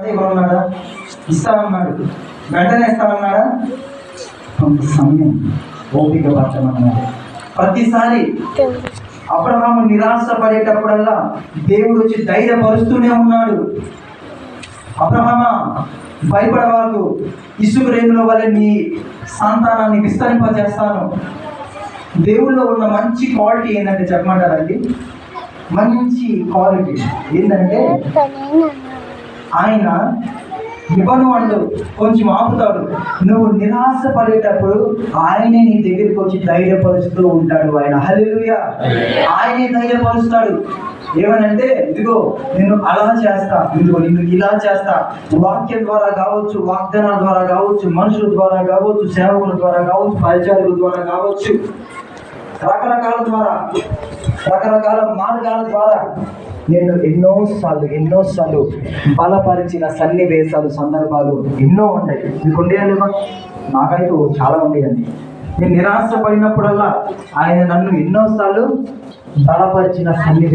ఉన్నాడా? ఇస్తానన్నాడు. వెంటనే ఇస్తానన్నాడా? కొంత సమయం ఓపిక పట్టమన్నాడు. ప్రతిసారి అబ్రహాము నిరాశ పడేటప్పుడల్లా దేవుడు వచ్చి ధైర్యపరుస్తూనే ఉన్నాడు. అబ్రహామా, భయపడవాకు, ఇసుక రేణుల వల్ల నీ సంతానాన్ని విస్తరింపజేస్తాను. దేవుళ్ళో ఉన్న మంచి క్వాలిటీ ఏంటంటే చెప్పమంటారండి, మంచి క్వాలిటీ ఏంటంటే ఆయన ఇవ్వను అండు, కొంచెం ఆపుతాడు. నువ్వు నిరాశ పడేటప్పుడు ఆయనే నీ దగ్గరికి వచ్చి ధైర్యపరుస్తూ ఉంటాడు. ఆయన హల్లెలూయా, ఆయనే ధైర్యపరుస్తాడు. ఏమనంటే, ఇదిగో నిన్ను అలా చేస్తా, ఇదిగో నిన్ను ఇలా చేస్తా. వాక్యం ద్వారా కావచ్చు, వాగ్దానాల ద్వారా కావచ్చు, మనుషుల ద్వారా కావచ్చు, సేవకుల ద్వారా కావచ్చు, పరిచారుల ద్వారా కావచ్చు, రకరకాల మార్గాల ద్వారా నేను ఎన్నోసార్లు బలపరిచిన సన్నివేశాలు, సందర్భాలు ఎన్నో ఉన్నాయి. మీకు ఉండేయాలేమా? నాకైతే చాలా ఉండేయండి. నేను నిరాశ పడినప్పుడల్లా ఆయన నన్ను ఎన్నోసార్లు బలపరిచిన సన్నివేశాలు